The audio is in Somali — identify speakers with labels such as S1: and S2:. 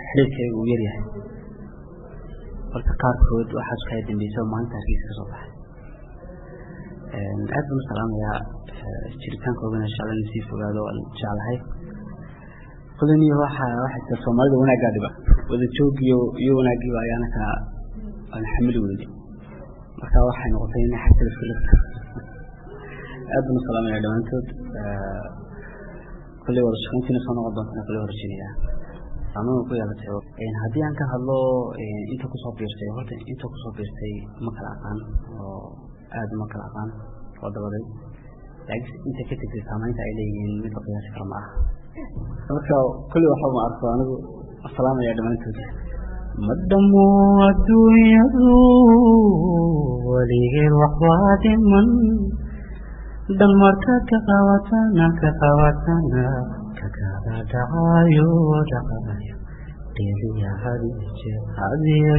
S1: xiriirkaygu uu yar yahay horta qaarkood waxaa isku hay dambaysa maanta hargeysa ka soo baxay aad baan u salaamayaa jiritaankoodana insha allah in sii fogaado waan jeclahay qodaniyo waxaa soomaalida wanaaggaa dhiba wada joogiyo iyo wanaagiiba ayaana ka aan xamili weyday marka waxay noqotay in xasila filifka aad baan u salaamayaa dhammaantood kulli wada shaqayntiina soo noqon doontana kulli horjeedaya saamayn ku yeelatay haddii aan ka hadlo inta kusoo biirtay horta inta kusoo biirtay ma kala aqaan oo aad ma kala aqaan oo dabaday laakiin inta ka tagtay saamaynta ay leeyihiin mid la qiyaasi karo ma aha marka kulli waxa ma arko anigu salaamaya dhammaantood madamo adduunyadu waligeen waxbaa dhiman dan marka ka qabatana kakala dhacayo deliya hadiye